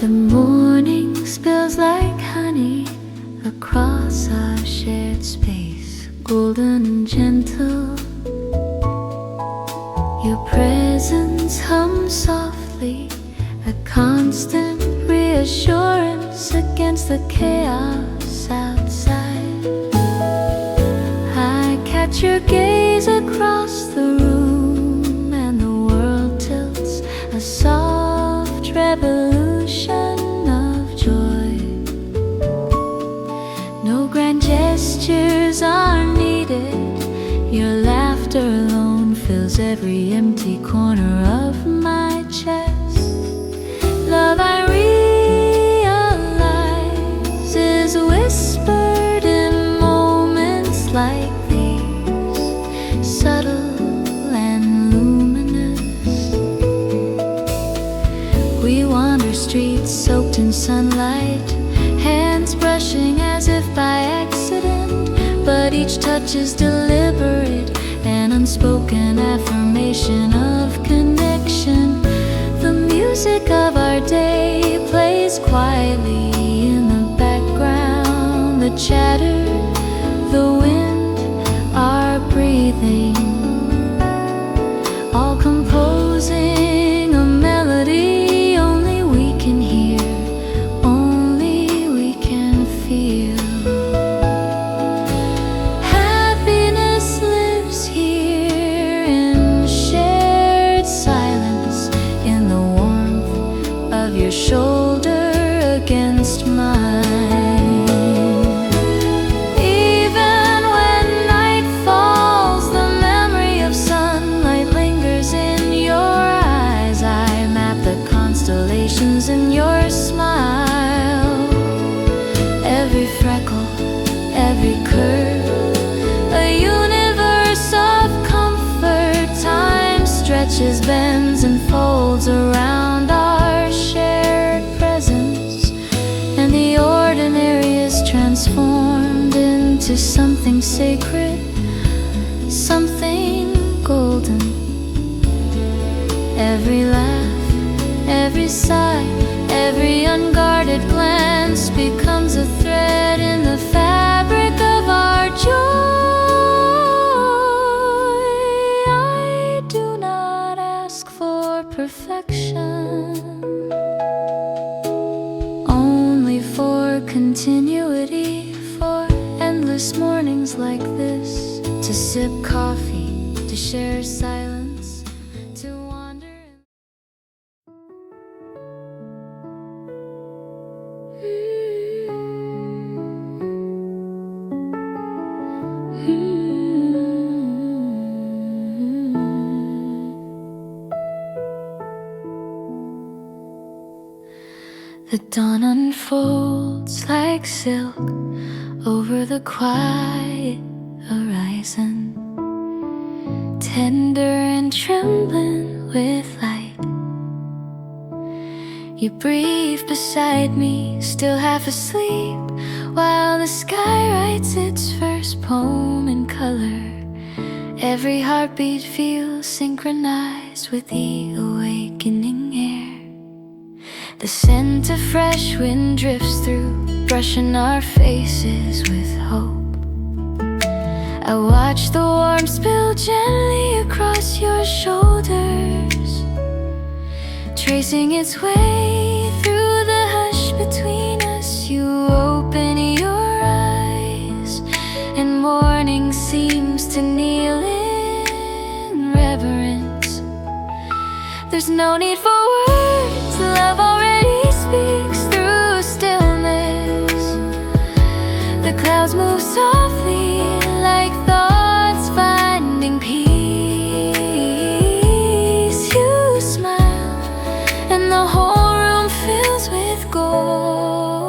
The morning spills like honey across our shared space, golden and gentle. Your presence hums softly, a constant reassurance against the chaos outside. I catch your gaze across the room, and the world tilts, a soft revolution of joy. No grand gestures are needed, your laughter alone fills every empty corner of my chest. Love, I realize, is whispered in moments like these, subtle and luminous. We wander streets soaked in sunlight, hands brushing as if by accident, but each touch is deliberate, an unspoken affirmation of connection. The music of our day plays quietly in the background. The chatter, the wind, our breathing, all composing a melody only we can hear, only we can feel. Happiness lives here in shared silence, in the warmth of your shoulder against mine. Even when night falls, the memory of sunlight lingers in your eyes. I map the constellations in your smile, every freckle, every curve, a universe of comfort. Time stretches, bends, and folds around our shared presence, and the ordinary is transformed into something sacred, something golden. Every laugh, every sigh, every unguarded glance becomes a thread in the fabric of our joy. I do not ask for perfection, only for continuity, for endless mornings like this, to sip coffee, to share silence, to wander. The dawn unfolds like silk over the quiet horizon, tender and trembling with light. You breathe beside me, still half asleep, while the sky writes its first poem in color. Every heartbeat feels synchronized with the awakening air. The scent of fresh wind drifts through, brushing our faces with hope. I watch the warmth spill gently across your shoulders, tracing its way through the hush between us. You open your eyes, and morning seems to kneel in reverence. There's no need for words, love already speaks through stillness. The clouds move softly like thoughts finding peace. You smile, and the whole room fills with gold.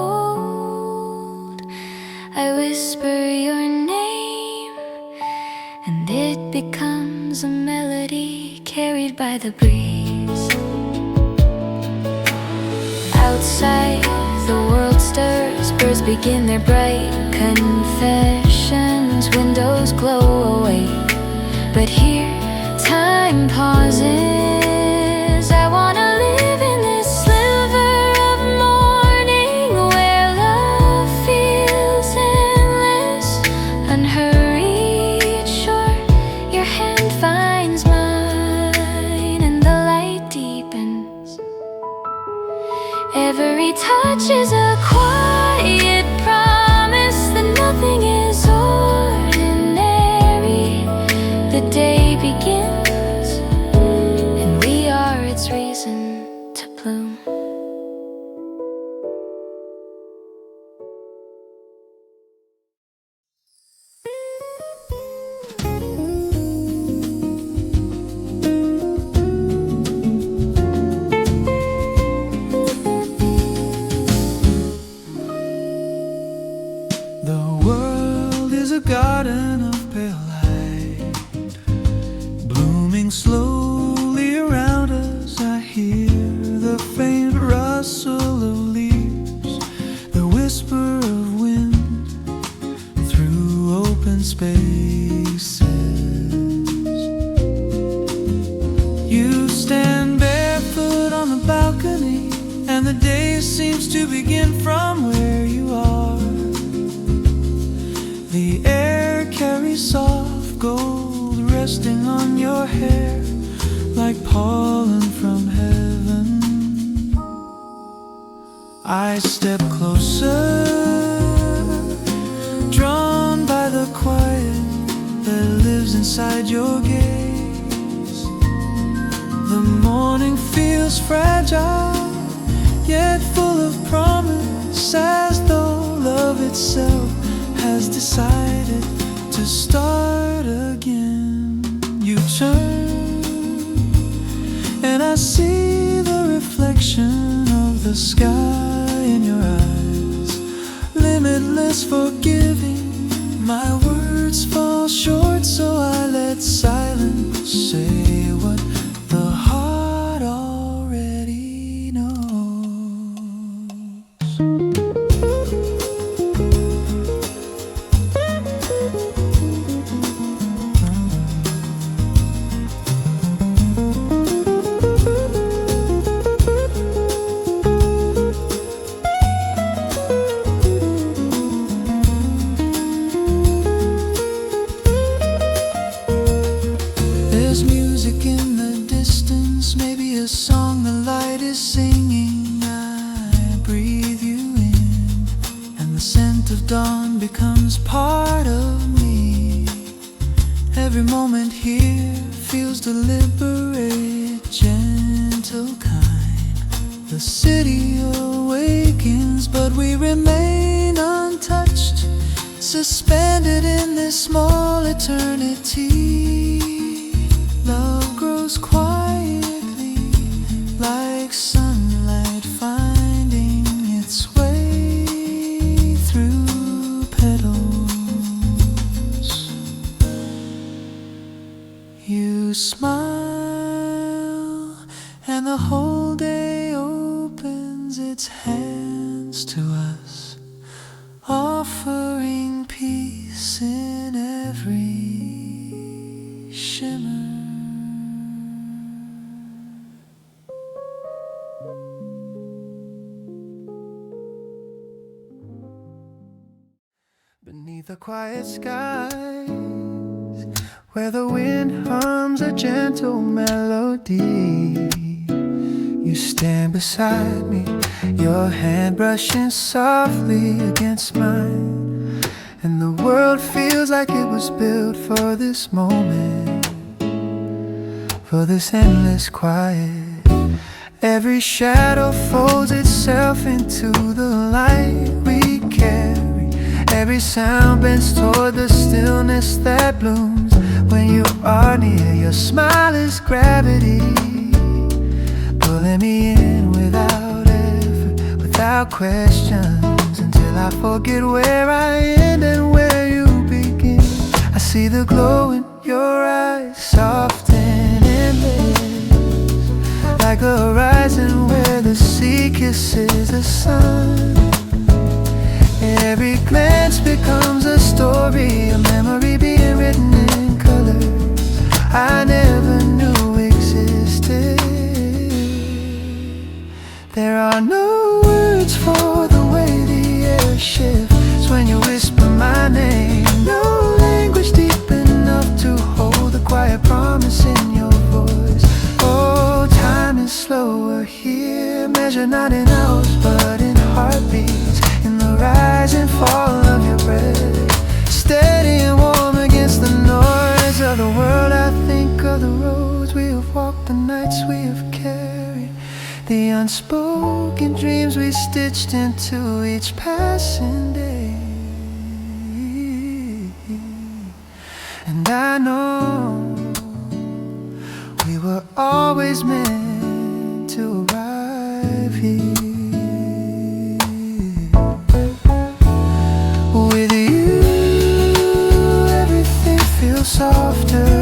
I whisper your name, and it becomes a melody carried by the breeze. Outside, the world stirs, birds begin their bright confessions, windows glow awake. But here, time pauses. I wanna live in this sliver of moment. Every touch is a quiet promise that nothing is ordinary. The day begins, and we are its reason to bloom. Garden of pale light, blooming slowly around us. I hear the faint rustle of leaves, the whisper of wind through open spaces. You stand barefoot on the balcony, and the day seems to begin from where you are. The air carries soft gold resting on your hair like pollen from heaven. I step closer, drawn by the quiet that lives inside your gaze. The morning feels fragile, yet full of promise, as though love itself has decided to start again. You turn, and I see the reflection of the sky in your eyes, limitless, forgiving. My words fall short, so I let silence say what the heart already knows. Dawn becomes part of me. Every moment here feels deliberate, gentle, kind. The city awakens, but we remain untouched, suspended in this small eternity. Love grows quietly, like sunlight finding its way through petals. You smile, and the whole day opens its hands to us, offering peace in every shimmer. Beneath the quiet skies, where the wind hums a gentle melody, you stand beside me, your hand brushing softly against mine. And the world feels like it was built for this moment, for this endless quiet. Every shadow folds itself into the light we carry. Every sound bends toward the stillness that blooms when you are near. Your smile is gravity, pulling me in without effort, without questions, until I forget where I end and where you begin. I see the glow in your eyes, soft and endless, like a horizon where the sea kisses the sun. Every glance becomes a story, a memory being written in colors I never knew existed. There are no words for the way the air shifts when you whisper my name. No language deep enough to hold the quiet promise in your voice. Oh, time is slower here, measured not in hours but in heartbeats, in the rise and fall of your breath, steady and warm against the noise of the world. I think of the roads we have walked, the nights we have carried, the unspoken dreams we stitched into each passing day. And I know we were always meant to arrive here. With you, everything feels softer.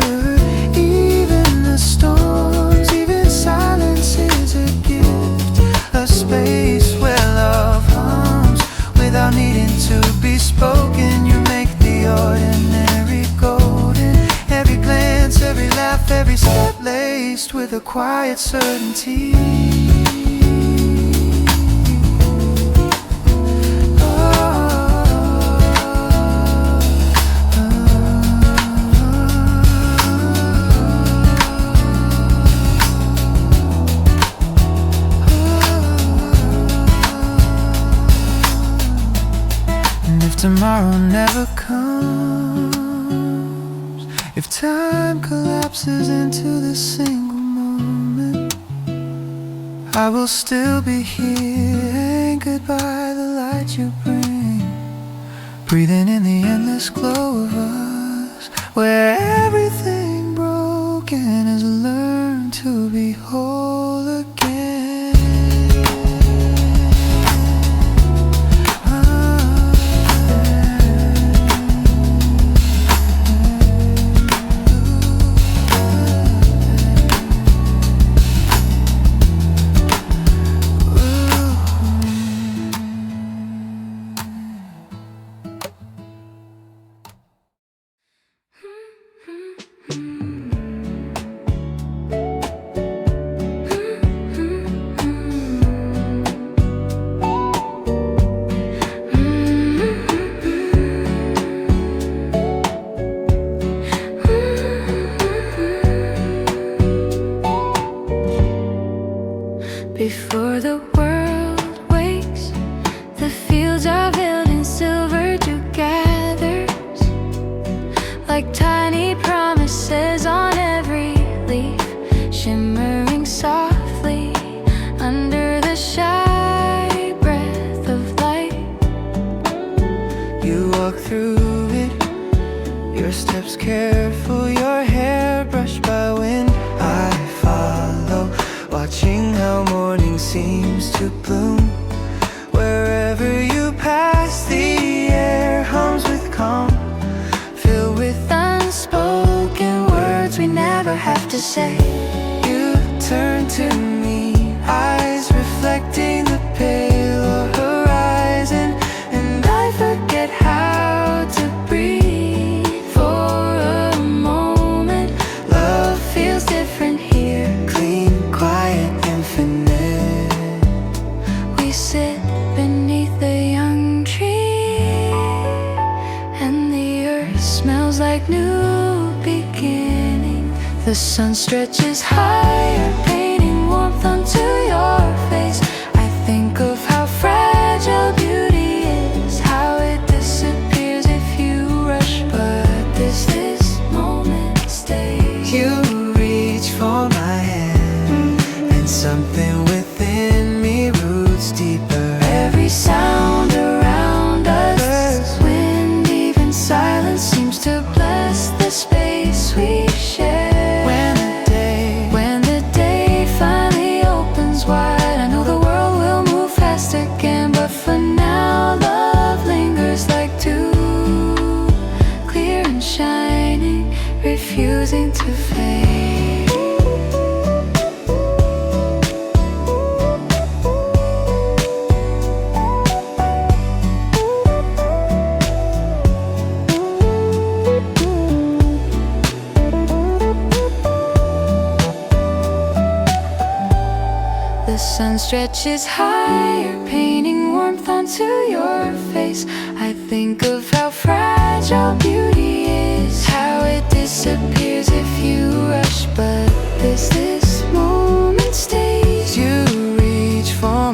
Even the storms, even silence is a gift. A space where love hums without needing to be spoken. You make the ordinary golden. Every glance, every laugh, every step laced with a quiet certainty. Tomorrow never comes, if time collapses into this single moment, I will still be here, anchored by the light you bring, breathing in the endless glow of us, where everything broken has learned to be whole again. Before the world wakes, the fields are veiled in silver gathers, like tiny promises on every leaf, shimmering softly under the shy breath of light. You walk through it, your steps careful, your hair brushed by wind. I follow, watching how morning seems to bloom. Wherever you pass, the air hums with calm, filled with unspoken words we never have to say. You turn to me, eyes reflecting the pale horizon, and I forget how to breathe for a moment. Love feels different here, clean, quiet, infinite. We sit beneath a young tree, and the earth smells like new beginning. The sun stretches higher, painting warmth onto your face. I think of how fragile beauty is, how it disappears if you rush, but this moment stays. You reach for my hand, and something within me roots deeper. Every sound around us, wind, even silence, seems to bless the space we share. When the day finally opens wide, I know the world will move fast again, but for now love lingers like dew, clear and shining, refusing to fade. The sun stretches higher, painting warmth onto your face. I think of how fragile beauty is, how it disappears if you rush, but this moment stays. You reach for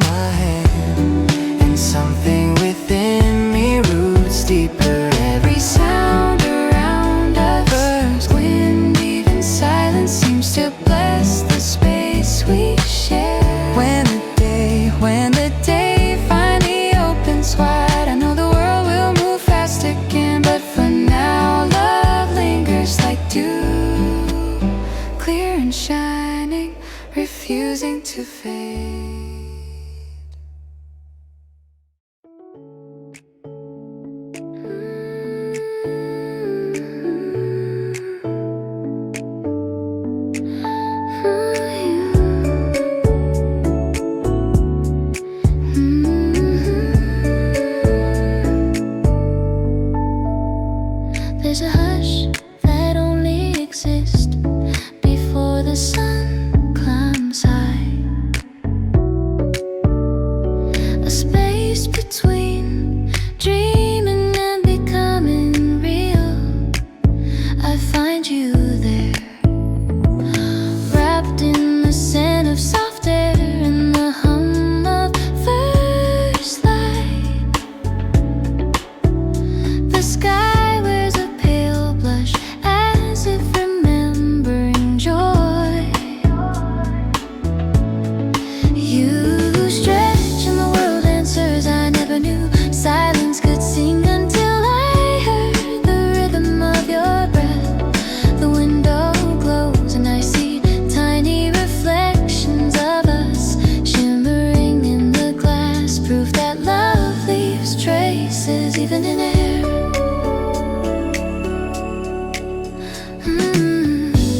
a space between dreaming and becoming real. I find you there, wrapped in the scent of soft air and the hum of first light. The sky wears a pale blush as if remembering joy. You stretch and the world answers. I never knew silence could sing until I heard the rhythm of your breath. The window glows and I see tiny reflections of us shimmering in the glass, proof that love leaves traces even in air.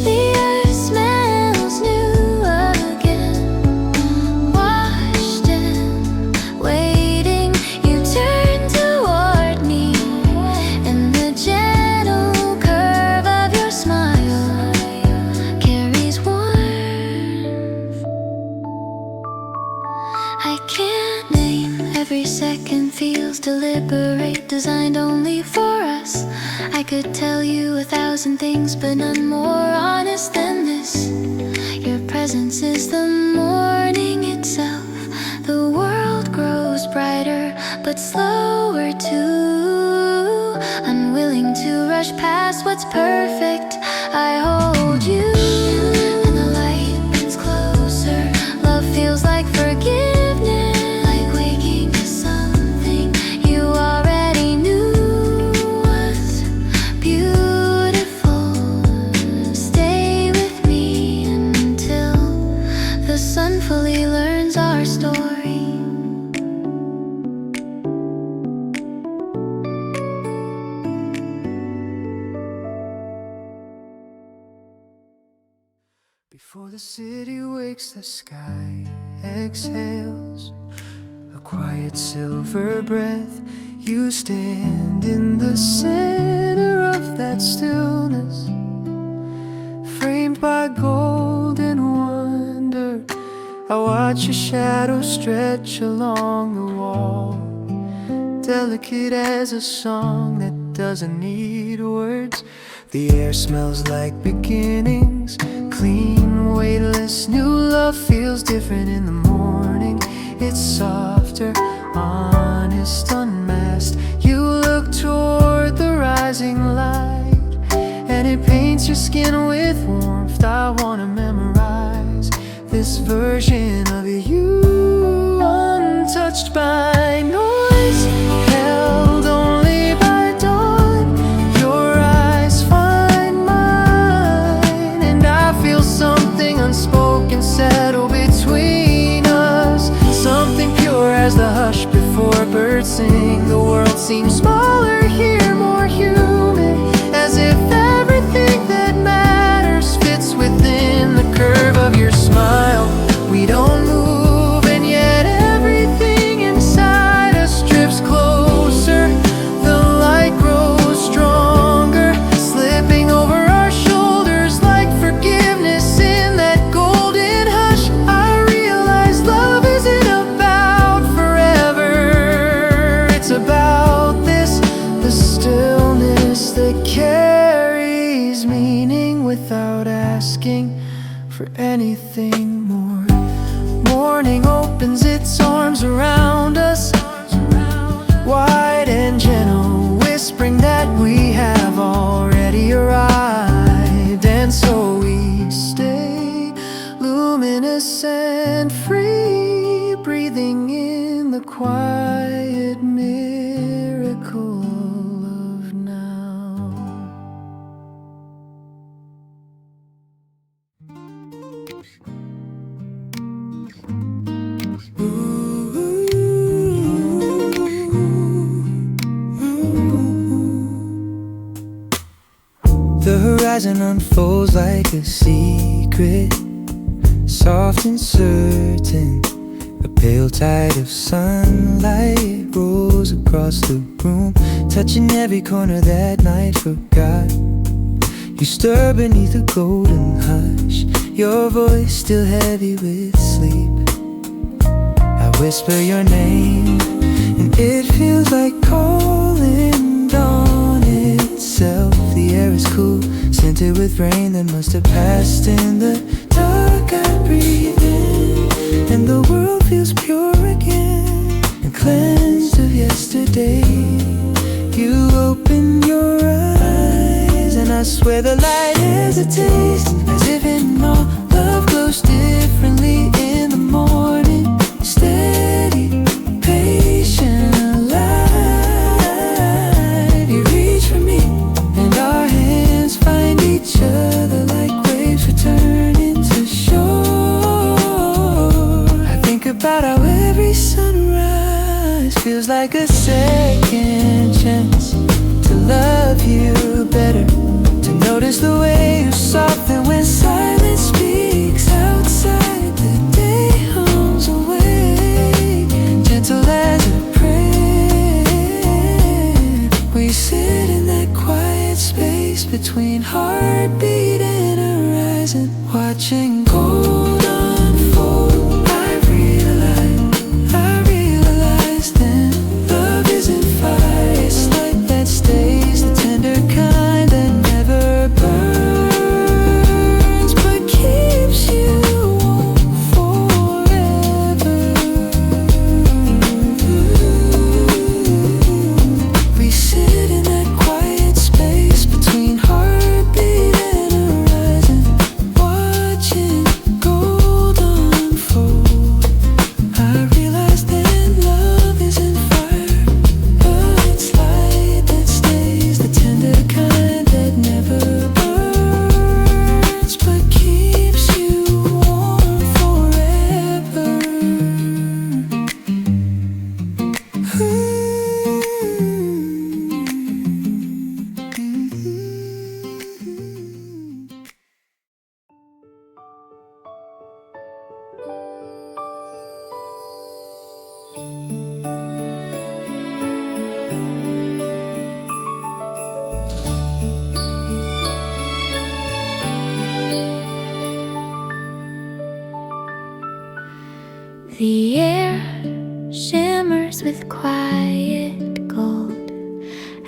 The earth smells new again, washed and waiting. You turn toward me, and the gentle curve of your smile carries warmth. I can't name, every second feels deliberate, designed only for us. I could tell you 1,000 things, but none more honest than this. Your presence is the morning itself. The world grows brighter, but slower too. Unwilling to rush past what's perfect, I hold you, and the light gets closer. Love feels like forgiveness, like waking to something you already knew was beautiful. Stay with me until the sun fully learns our story. Before the city wakes, the sky exhales a quiet silver breath. You stand in the center of that stillness, framed by golden wonder. I watch your shadow stretch along the wall, delicate as a song that doesn't need words. The air smells like beginnings, clean, weightless. New love feels different in the morning. It's softer, honest, unmasked. You look toward the rising light, and it paints your skin with warmth. I wanna memorize this version of you, untouched by noise, held only by dawn. Your eyes find mine, and I feel something unspoken settle between us. Something pure as the hush before birds sing. The world seems smaller here, more human, as if everything that matters fits within the curve of your smile. We don't move, and yet everything inside us drifts closer. The light grows stronger, slipping over our shoulders like forgiveness in that golden hush. I realize love isn't about forever, it's about this, the stillness that carries meaning without asking for anything more. Morning opens its arms around us, wide and gentle, whispering that we have already arrived. And so we stay luminous and free, breathing in the quiet miracle of now. The horizon unfolds like a secret, soft and certain. A pale tide of sunlight rolls across the room, touching every corner that night forgot. You stir beneath a golden hush, your voice still heavy with sleep. I whisper your name, and it feels like calling dawn itself. The air is cool, scented with rain that must have passed in the dark. I breathe in, and the world feels pure again and cleansed of yesterday. You open your eyes, and I swear the light hesitates, as if in all love glows differently in the morning. Steady, patient light. You reach for me, and our hands find each other like waves returning to shore. I think about how every sunrise feels like a second chance to love you better, to notice the way you soften when silence speaks outside. The day hums away, gentle as a prayer. We sit in that quiet space between heartbeat and horizon, watching gold unfold. I realize then love isn't fire, it's light that stays, the tender kind that never burns, but keeps you warm forever. We sit in that quiet space between heartbeat and horizon, watching gold unfold. I realize that love isn't fire, but it's light that stays, the tender kind that never burns, but keeps you warm forever. The air shimmers with quiet gold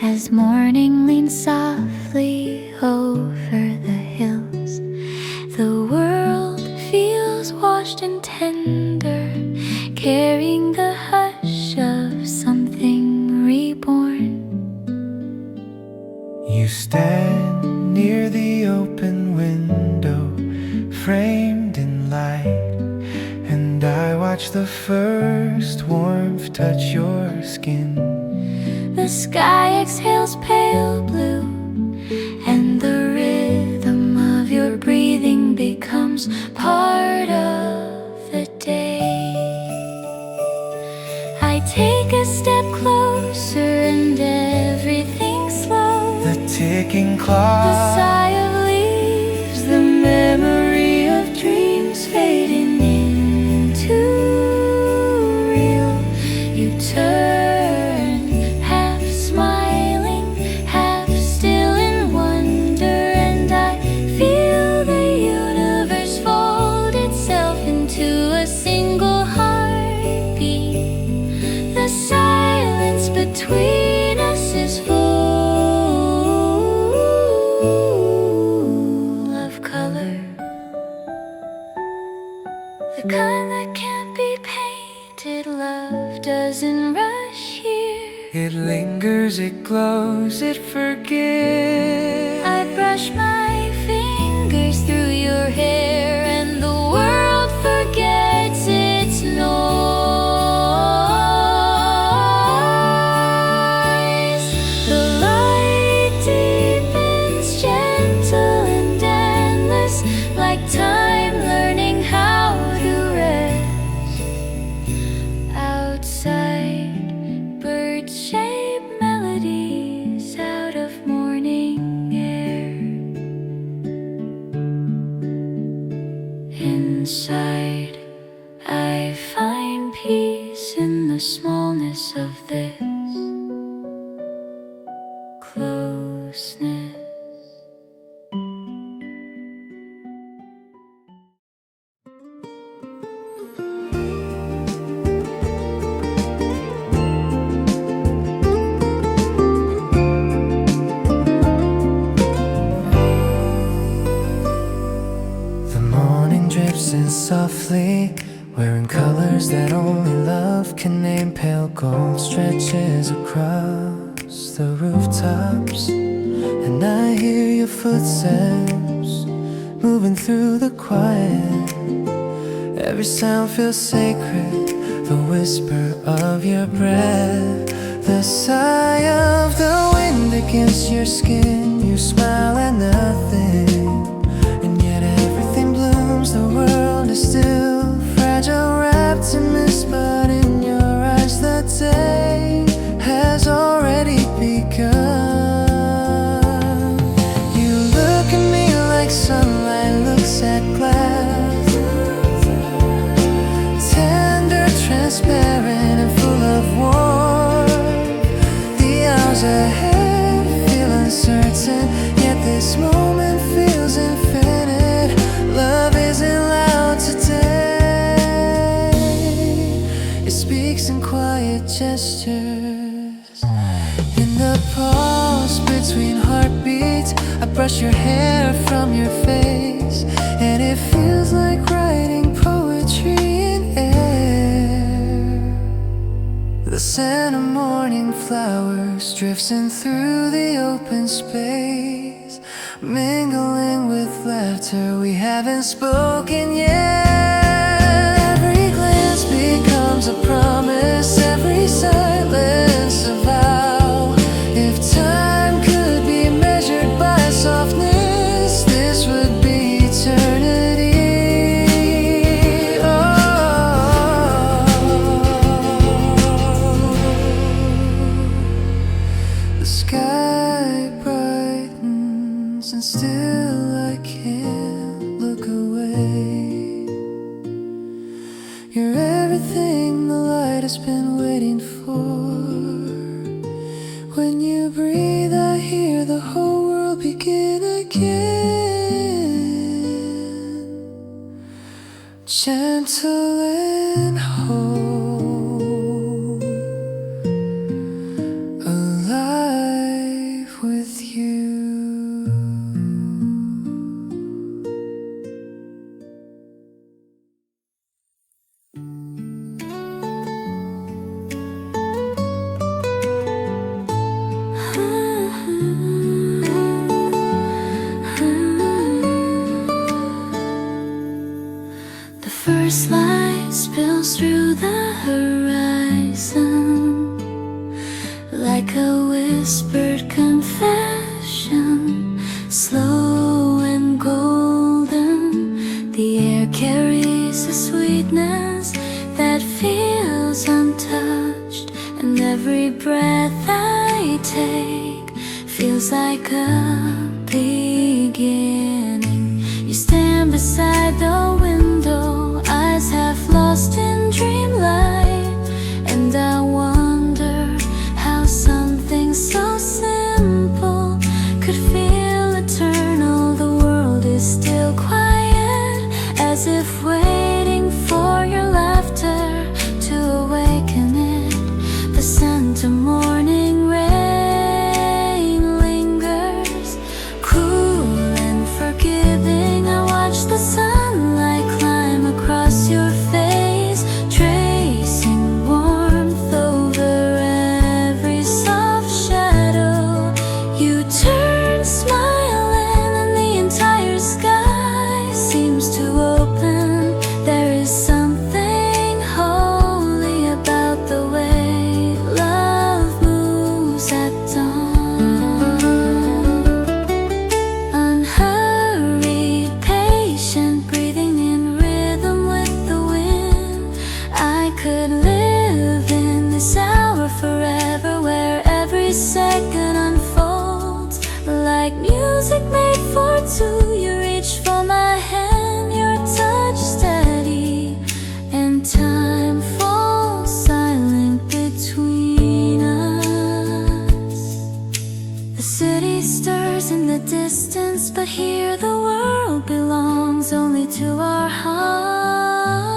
as morning leans softly over the hills. The world feels washed and tender, carrying the hush of something reborn. You stand near the open window, framed in light, and I watch the first warmth touch your skin. The sky exhales pale blue, and the rhythm of your breathing becomes part of the day. I take a step closer and everything's slow. The ticking The clock, sigh of leaves, the memory of dreams fading into real. You turn, half smiling, half still in wonder, and I feel the universe fold itself into a single heartbeat. The silence between us is full of color, the kind that can't be painted. Love doesn't rush here. it lingers, it glows, it forgives. I brush my fingers through your hair, and the world forgets its noise. The light deepens, gentle and endless, like time learning how to rest. Outside, birds shape melodies out of morning air. Inside, I find peace in the smallness of this closeness. gold stretches across the rooftops, and I hear your footsteps moving through the quiet. Every sound feels sacred, the whisper of your breath, the sigh of the wind against your skin. You smile at nothing, and yet everything blooms. The world is still fragile, wrapped in mist, but in your eyes the day has already begun. You look at me like sunlight looks at glass, tender, transparent, and full of warmth. The hours ahead feel uncertain, yet this moment feels infinite. Love isn't loud today, it speaks in quiet gestures. In the pause between heartbeats, I brush your hair from your face, and it feels like writing poetry in air. The scent of morning flowers drifts in through the open space, mingling with laughter we haven't spoken yet. Every glance becomes a promise, every silence a vow. If time could be measured by softness, this would be eternity. Oh, the sky brightens and still I can't look away. You're everything the light has been waiting for. When you breathe, I hear the whole world begin again, gentle and whole, alive with you. The first light spills through the horizon like a whispered confession, slow and golden. The air carries a sweetness that feels untouched, and every breath I take feels like a beginning. You stand beside the window, eyes half lost in dreamlight, and I wonder how something so simple could feel eternal. The world is still quiet, as if waiting for your laughter to awaken it. The scent of morning rain lingers, cool and forgiving. I watch the sunlight climb across your face, tracing warmth over every soft shadow. You turn smiling and the entire sky seems to open. There is something holy about the way love moves at dawn. Unhurried, patient, breathing in rhythm with the wind. I could live in this hour forever, where every second unfolds like music made for two. You reach for my hand, your touch steady, and time falls silent between us. The city stirs in the distance, but here the world belongs only to our hearts.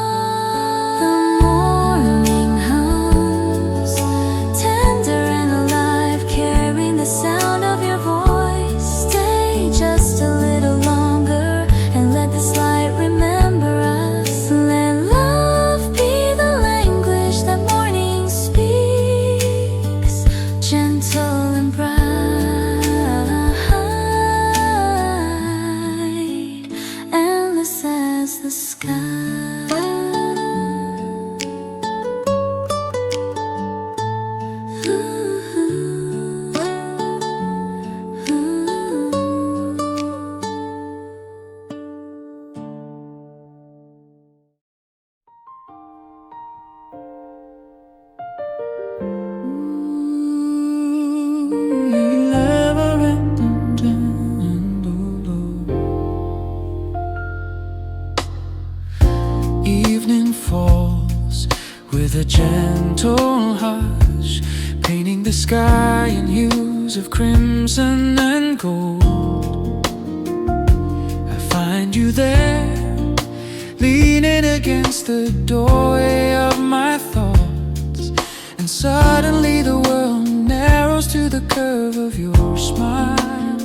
The morning hums, tender and alive, carrying the sound of your voice. Stay just a little longer and let this light remember us. Let love be the language that morning speaks. With a gentle hush, painting the sky in hues of crimson and gold. I find you there, leaning against the doorway of my thoughts, and suddenly the world narrows to the curve of your smile,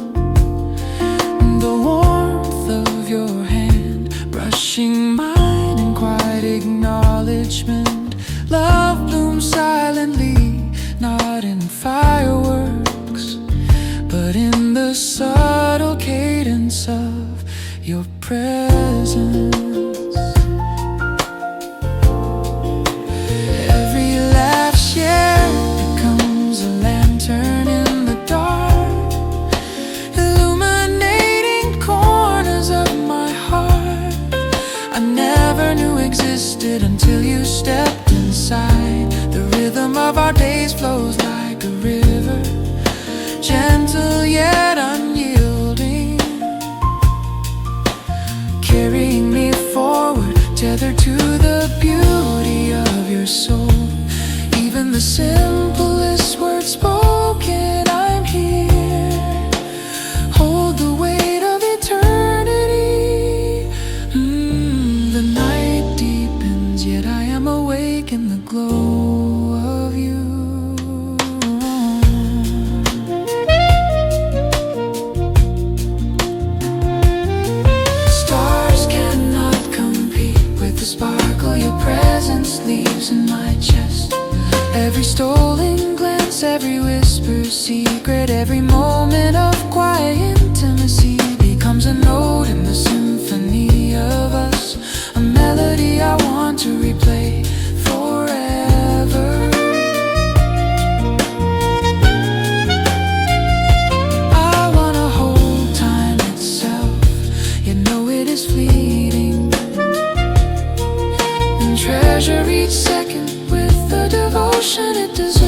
and the warmth of your hand brushing mine in quiet acknowledgement. Love blooms silently, not in fireworks, but in the subtle cadence of your presence. Every laugh shared becomes a lantern in the dark, illuminating corners of my heart I never knew existed until you stepped inside. The rhythm of our days flows like a river, gentle yet unyielding, carrying me forward, tethered to the beauty of your soul. Even the simplest words spoken, I'm here, hold the weight of eternity. The night deepens, yet I am awake in the glow of you. Stars cannot compete with the sparkle your presence leaves in my chest. Every stolen glance, every whisper secret, every moment of quiet intimacy becomes a note in the symphony of us, a melody I want to replay forever. I wanna hold time itself, yet know it is fleeting, and treasure each second with the devotion it deserves.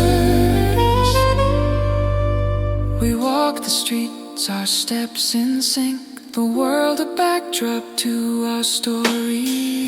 We walk the streets, our steps in sync, the world a backdrop to our story.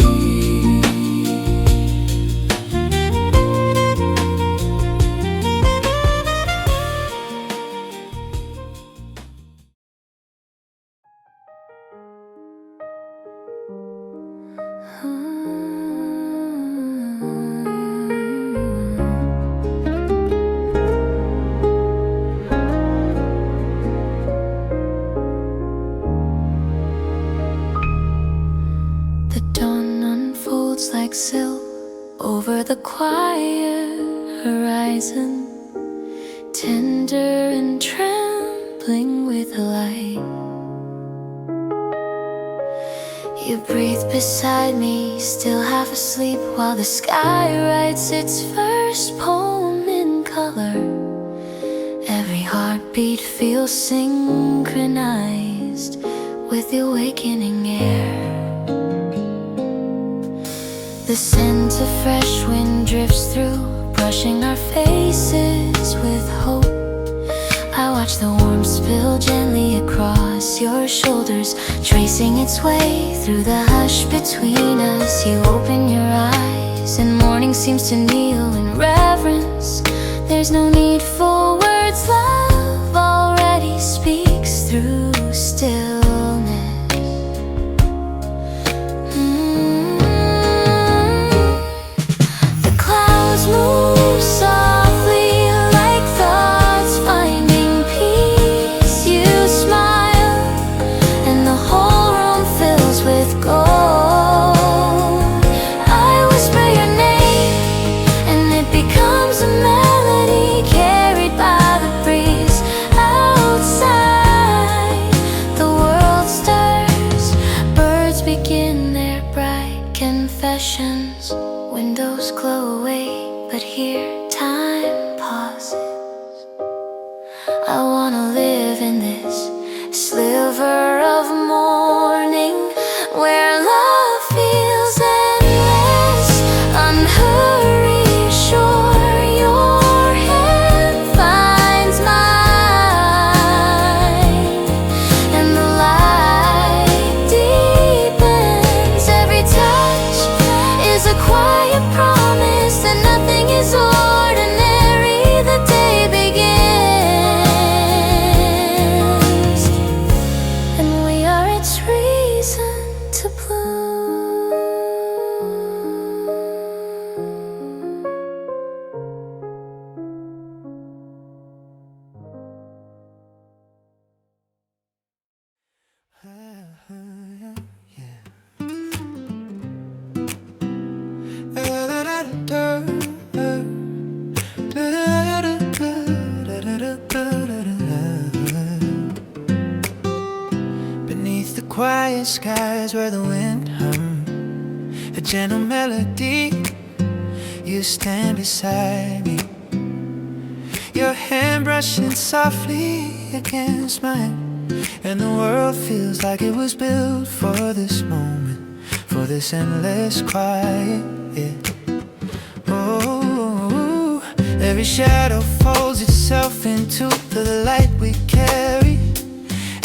The dawn unfolds like silk over the quiet horizon, tender and trembling with light. You breathe beside me, still half asleep, while the sky writes its first poem in color. Every heartbeat feels synchronized with the awakening air. The scent of fresh wind drifts through, brushing our faces with hope. I watch the warmth spill gently across your shoulders, tracing its way through the hush between us. You open your eyes and morning seems to kneel in reverence. There's no need for words, love already speaks through stillness. The clouds move softly like thoughts finding peace. You smile and the whole room fills with gold. I whisper your name and it becomes a melody carried quiet skies where the wind hums a gentle melody. You stand beside me, your hand brushing softly against mine, and the world feels like it was built for this moment, for this endless quiet, yeah. Oh, every shadow folds itself into the light we carry.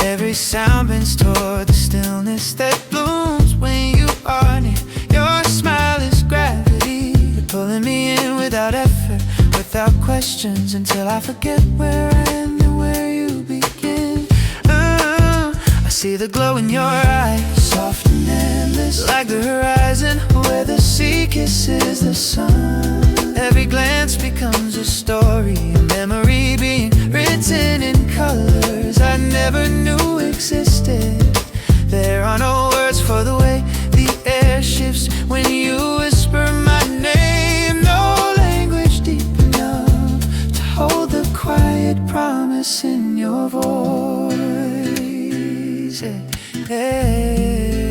Every sound bends toward the stillness that blooms when you are near. Your smile is gravity, you're pulling me in without effort, without questions, until I forget where I end and where you begin. I see the glow in your eyes, soft and endless, like the horizon where the sea kisses the sun. Every glance becomes a story, a memory being written in colors I never knew existed. There are no words for the way the air shifts when you whisper my name. No language deep enough to hold the quiet promise in your voice. Hey,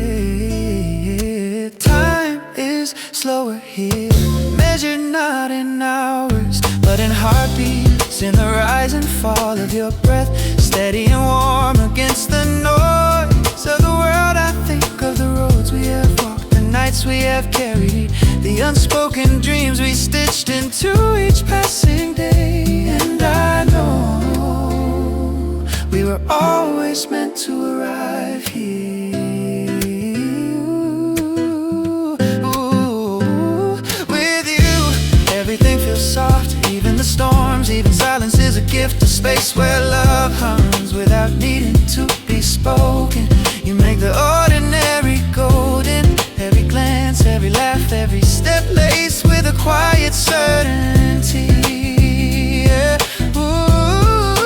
time is slower here, measured not in hours, but in heartbeats, in the rise and fall of your breath, steady and warm against the noise of the world. I think of the roads we have walked, the nights we have carried, the unspoken dreams we stitched into each passing day. And I know we were always meant to arrive here. Everything feels soft, even the storms, even silence is a gift, a space where love hums without needing to be spoken. You make the ordinary golden, every glance, every laugh, every step laced with a quiet certainty. Yeah. Ooh,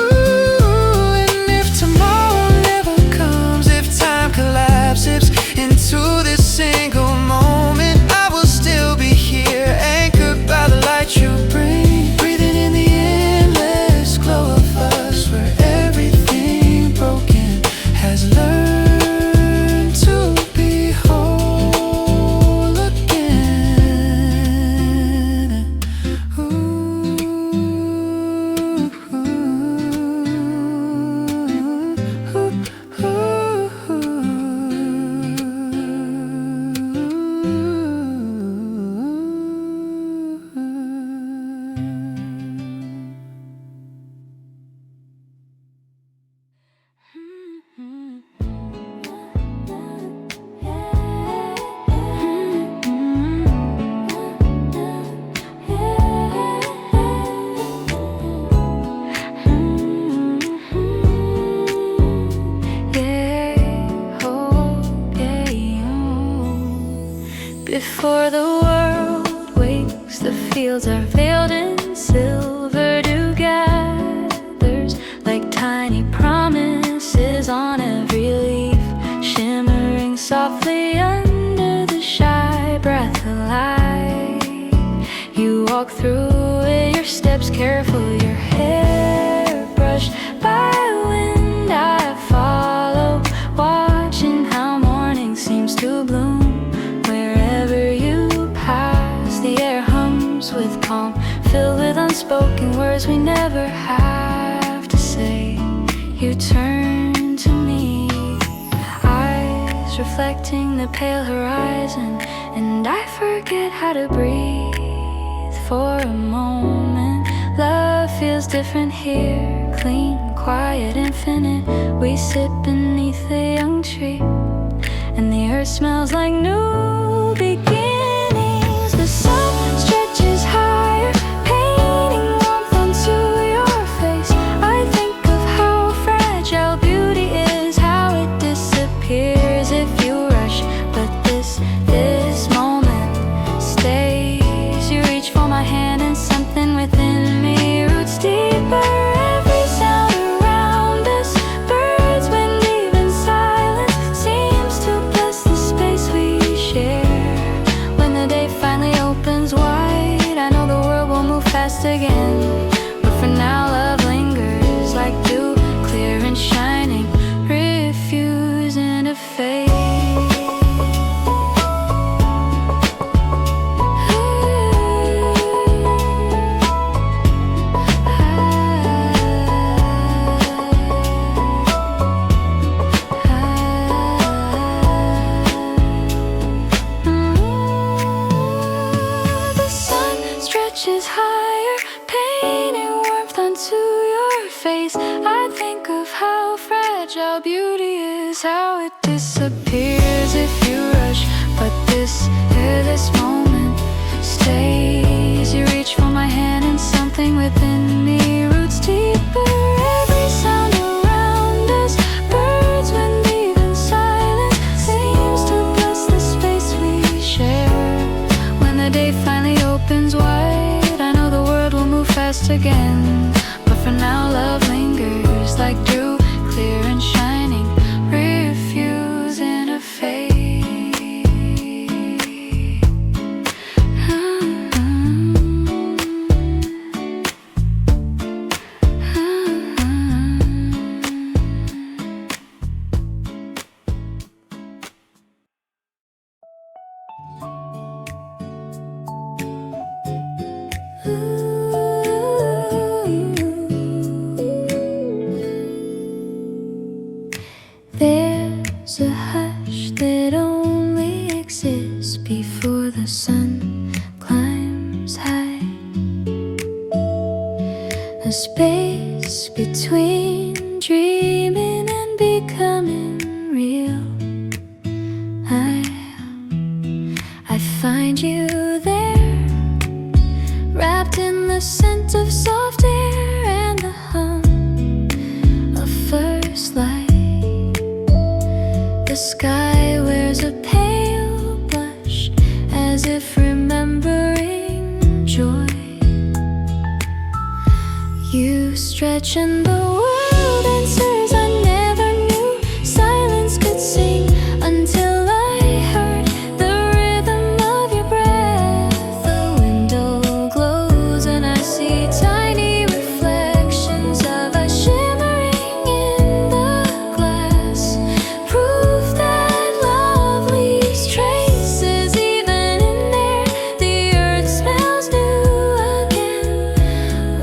and if tomorrow never comes, if time collapses into this single moment, I will still be here, anchored by the light you bring, breathing in the endless glow of us, where everything broken has learned to be whole again. Ooh, ooh, ooh, ooh. Before the world wakes, the fields are veiled in silver. Dew gathers like tiny promises on every leaf, shimmering softly under the shy breath of light. You walk through it, your steps careful, your hair brushed by wind. I follow, watching how morning seems to bloom. The air hums with calm, filled with unspoken words we never have to say. You turn to me, eyes reflecting the pale horizon, and I forget how to breathe for a moment. Love feels different here, clean, quiet, infinite. We sit beneath a young tree, and the earth smells like new beginnings. The sun stretches higher, painting warmth onto your face. I think of how fragile beauty is, how it disappears if you rush. But this moment stays. You reach for my hand and something within me roots deeper. Every sound around us, birds, wind, even silence, seems to bless the space we share. beauty is how it disappears if you rush. But this moment stays. You reach for my hand and something within me roots deeper. Every sound around us, birds, wind, even silence, seems to bless the space we share. When the day finally opens wide, I know the world will move fast again. But for now love lingers like dew, clear and shining, refusing to fade. There's a hush that only exists before the sun climbs high. A space between dreaming and becoming real. I find you there, wrapped in the scent of soft air and the hum of first light. The sky wears a pale blush, as if remembering joy. You stretch and the world answers. I never knew silence could sing until I heard the rhythm of your breath. The window glows and I see tiny reflections of us shimmering in the glass. Proof that love leaves traces even in there. The earth smells new again.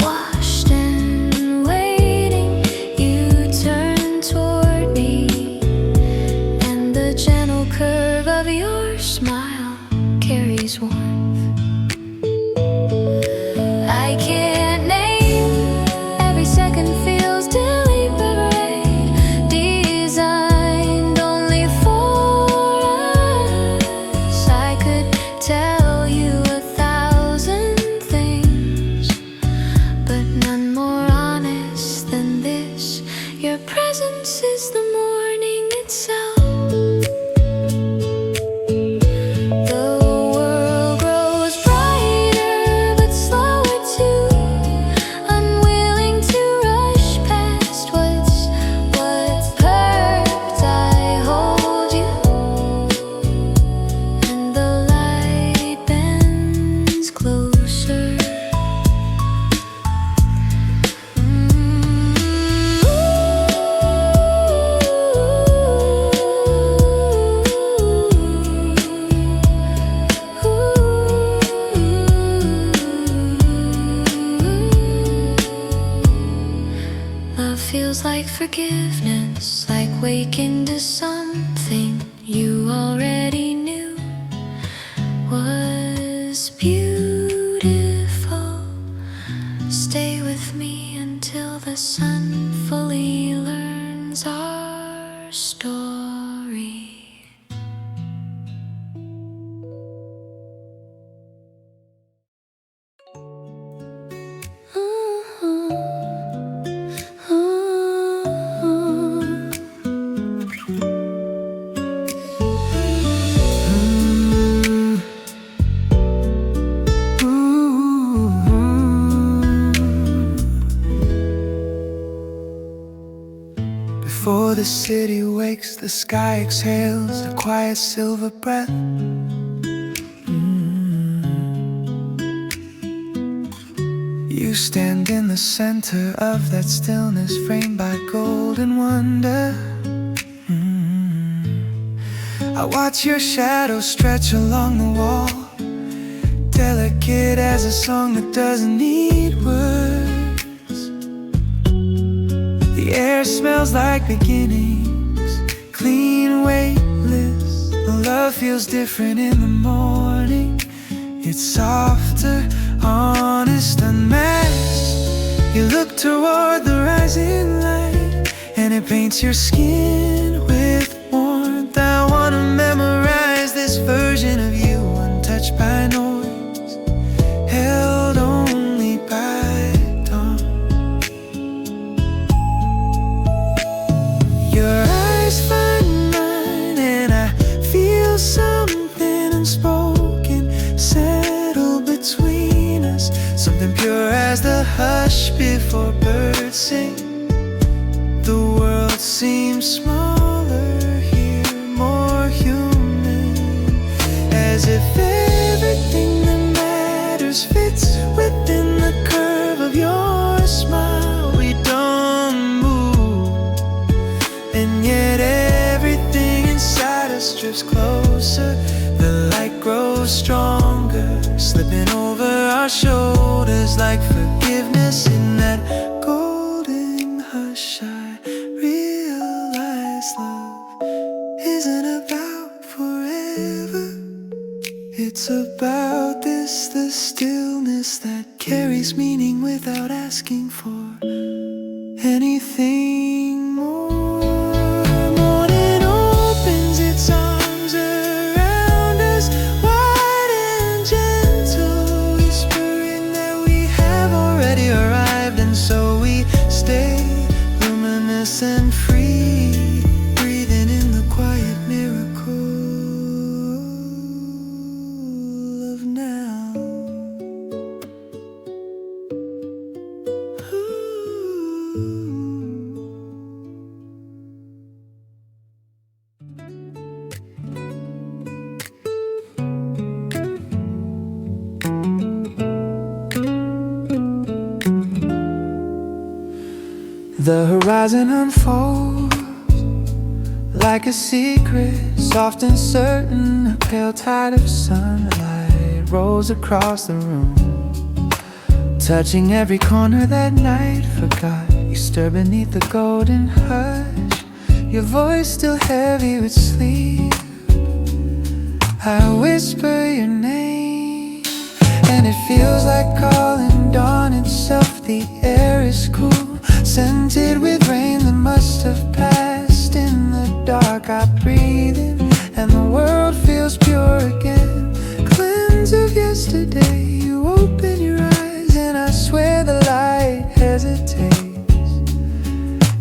Washed and waiting, you turn toward me, and the gentle curve of your smile carries warmth. I can't name, every second feels deliberate, designed only for us. I could tell you 1,000 things, but none more honest than this. Your presence is the morning itself. The world grows brighter but slower too, unwilling to rush past what's perfect. I hold you, and the light bends closer. Love feels like forgiveness, like waking to something you already knew was beautiful. Stay with me until the sun fully learns our story. Before the city wakes, the sky exhales a quiet silver breath. You stand in the center of that stillness, framed by golden wonder. I watch your shadow stretch along the wall, delicate as a song that doesn't need words. The air smells like beginnings, clean, weightless. The love feels different in the morning. It's softer, honest, unmasked. You look toward the rising light, and it paints your skin with warmth. I wanna memorize this version of you, untouched by noise, held only by dawn. Your eyes find mine and I feel something unspoken settle between us, something pure as the hush before birds sing. The world seems smaller here, more human, as if everything that matters fits within the curve of your smile. We don't move, and yet everything inside us drifts closer. The light grows stronger, slipping over our shoulders like forgiveness in that golden hush. I realize love isn't about forever. It's about this, the stillness that carries meaning without asking for anything more. Morning opens its arms around us, wide and gentle, whispering that we have already arrived. And so we stay luminous and free, breathing in the quiet miracle of now. The horizon unfolds like a secret, soft and certain. A pale tide of sunlight rolls across the room, touching every corner that night forgot. You stir beneath the golden hush, your voice still heavy with sleep. I whisper your name, and it feels like calling dawn itself. The air is cool, scented with rain that must have passed in the dark. I breathe in, and the world feels pure again. Cleanse of yesterday, you open your eyes, and I swear the light hesitates,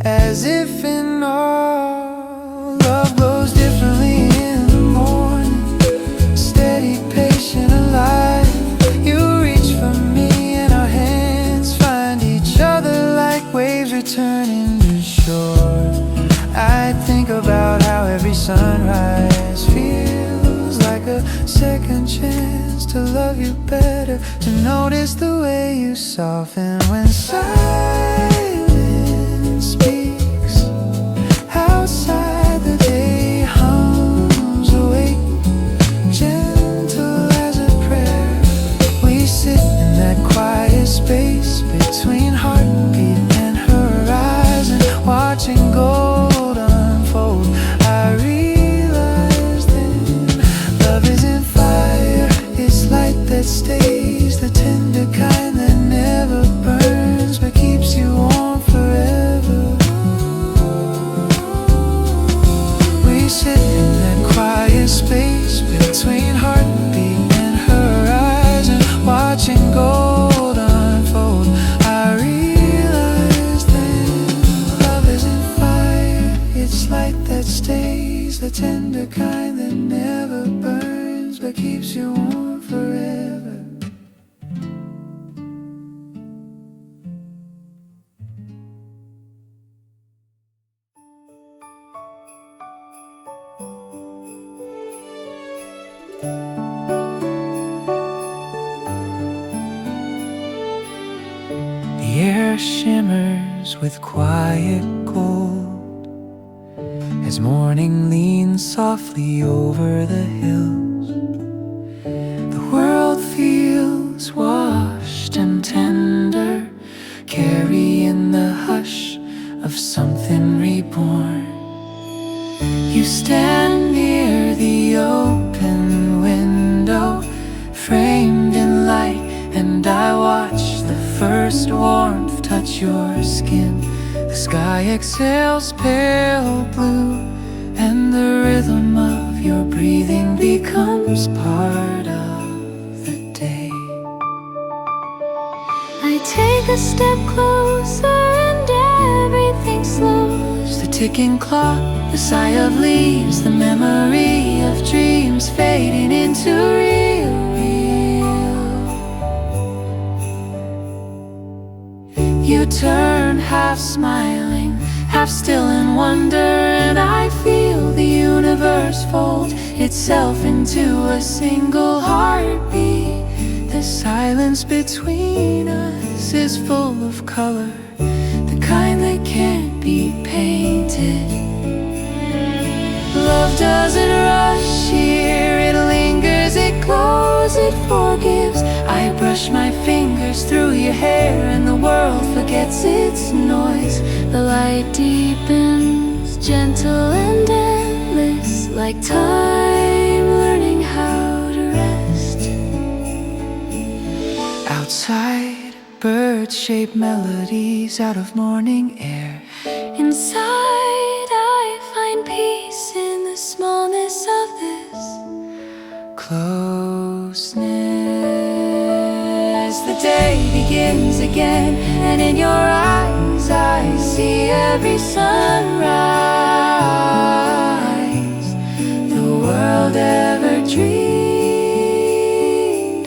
as if in awe. Love glows differently in the morning, steady, patient, alive. You reach for me, and our hands find each other like waves returning to shore. I think about how every sunrise feels like a second chance to love you better, to notice the way you soften when silence speaks. Outside the day hums awake, gentle as a prayer. We sit in that quiet space between heartbeat and horizon, watching gold unfold. I realize then love isn't fire, it's light that stays, the tender kind that never burns but keeps you warm forever. We sit in that quiet space between heartbeat and horizon, watching gold unfold. I realize then love isn't fire, it's light that stays, the tender kind that never burns but keeps you warm forever. The air shimmers with quiet gold as morning leans softly over the hills. The world feels washed and tender, carrying the hush of something reborn. You stand near the open window, framed in light, and I watch the first warmth touch your skin. The sky exhales pale blue, and the rhythm of your breathing becomes part of the day. I take a step closer and everything slows. The ticking clock, the sigh of leaves, the memory of dreams fading into real. You turn half smiling, half still in wonder, and I feel the universe fold itself into a single heartbeat. The silence between us is full of color, the kind that can't be painted. Love doesn't rush here, it lingers, it glows, it forgives. I brush my fingers through your hair and the world forgets its noise. The light deepens, gentle and endless, like time learning how to rest. Outside, birds shape melodies out of morning air. Inside, I find peace in the smallness of this Closeness. The day begins again, and in your eyes I see every sunrise the world ever dreamed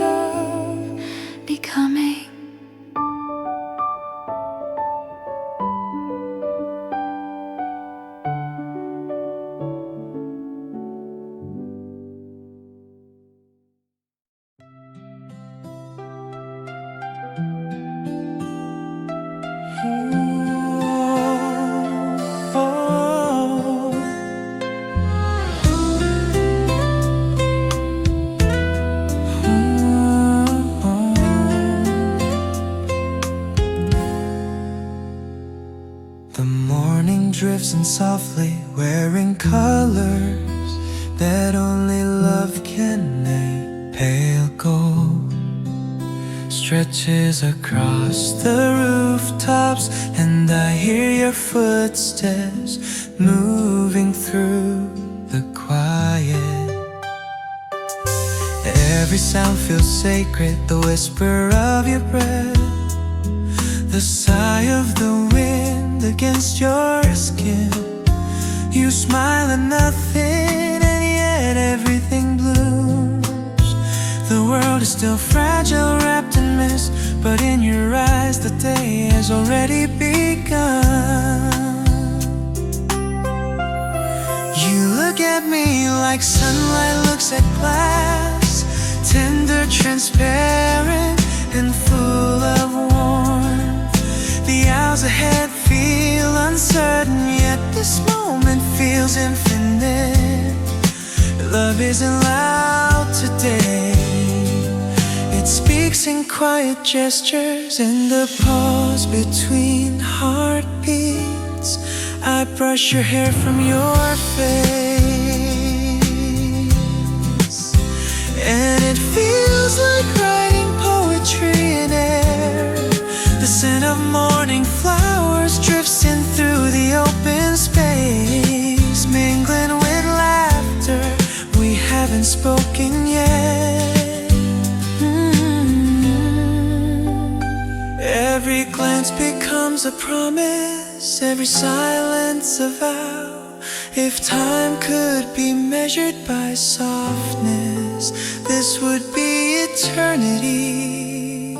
of becoming. The morning drifts in softly, wearing colors that only love can name. Pale gold stretches across the rooftops, and I hear your footsteps moving through the quiet. Every sound feels sacred, the whisper of your breath, the sigh of the wind against your skin. You smile at nothing, and yet everything blooms. The world is still fragile, wrapped in mist, but in your eyes the day has already begun. You look at me like sunlight looks at glass, tender, transparent, and full of warmth. The hours ahead feel uncertain, yet this moment feels infinite. Love isn't loud today, it speaks in quiet gestures. In the pause between heartbeats, I brush your hair from your face, and it feels like writing poetry in air. The scent of morning flowers drifts in through the open space, mingling with laughter we haven't spoken yet. Every glance becomes a promise, every silence a vow. If time could be measured by softness, this would be eternity.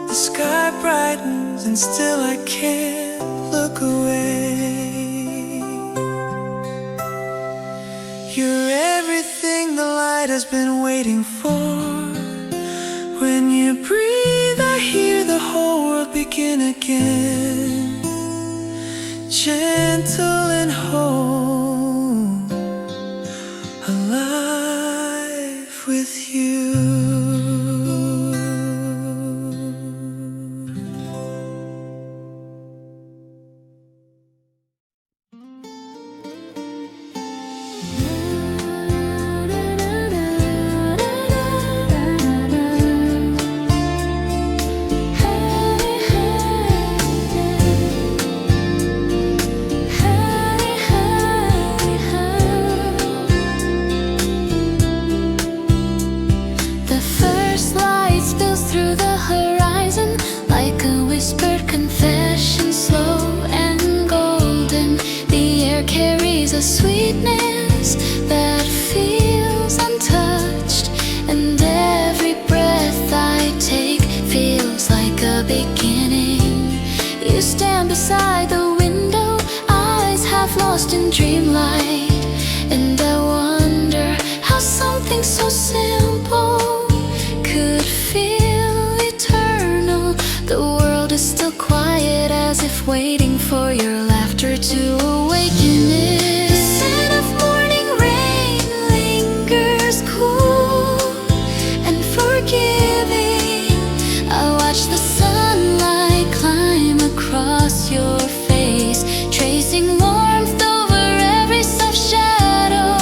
The sky brightens and still I can't look away. You're everything the light has been waiting for. When you breathe, I hear the whole world begin again, gentle and whole, alive with you. stand beside the window, eyes half lost in dreamlight. And I wonder how something so simple could feel eternal. The world is still quiet, as if waiting for your laughter to awaken it. The scent of morning rain lingers cool and forgiving. I watch the sunlight climb across your face, tracing warmth over every soft shadow.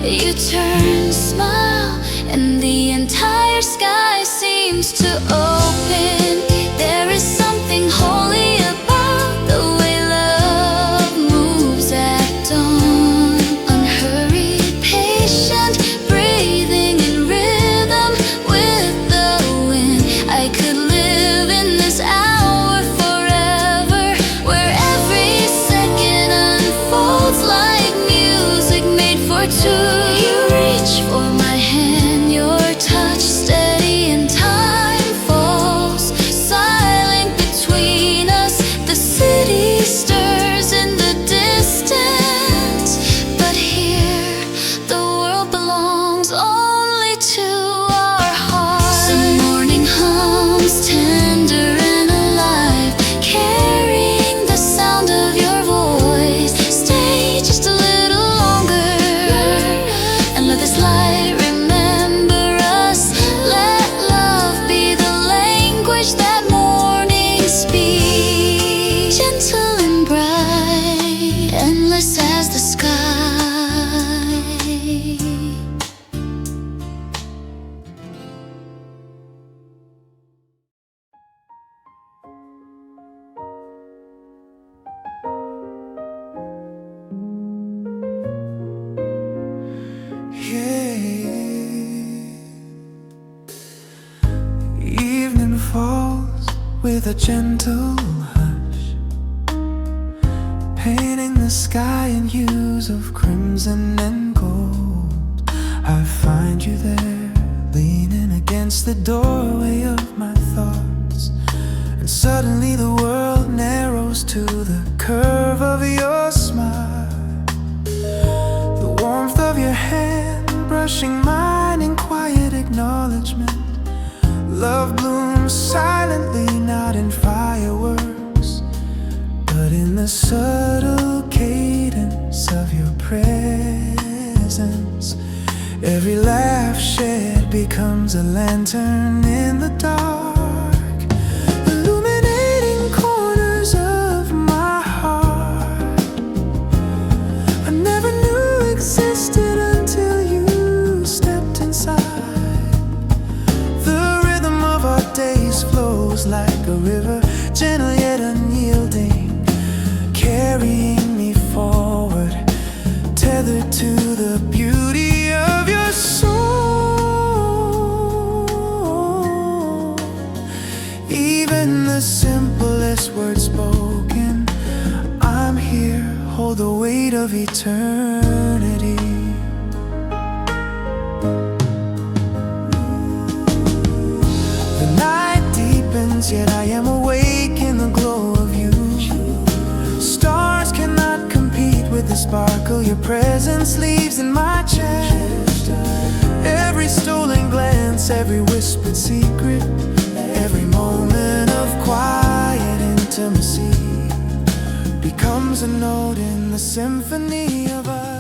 You turn, smile, and the entire sky seems to open. There is something holy about the way love moves at dawn. Unhurried, patient, breathing in rhythm with the wind. I could live in this hour forever, where every second unfolds like music made for two. You reach for my hand, your touch steady, and time falls silent between us. The city stirs in the distance, but here the world belongs only to our hearts. The morning hums tender and alive, carrying the sound of your voice. Stay just a little longer and let this light remember us. Let love be the language that morning speaks, gentle and bright, endless as the sky. Evening falls with a gentle hush, painting the sky in hues of crimson and gold. I find you there, leaning against the doorway of my thoughts, and suddenly the world narrows to the curve of your smile. The warmth of your hand brushing mine in quiet acknowledgement. Love blooms silently, not in fireworks, but in the subtle cadence of your presence. Every laugh shared becomes a lantern in the dark, illuminating corners of my heart I never knew existed until you stepped inside. The rhythm of our days flows like a river, gentle yet unyielding, carrying me forward, tethered to the beauty of your soul. Even the simplest words spoken, I'm here, hold the weight of eternity. The night deepens, yet I am awake in the glow of you. Stars cannot compete with the sparkle your presence leaves in my chest. Every stolen glance, every whispered secret, every moment of quiet intimacy becomes a note in the symphony of us.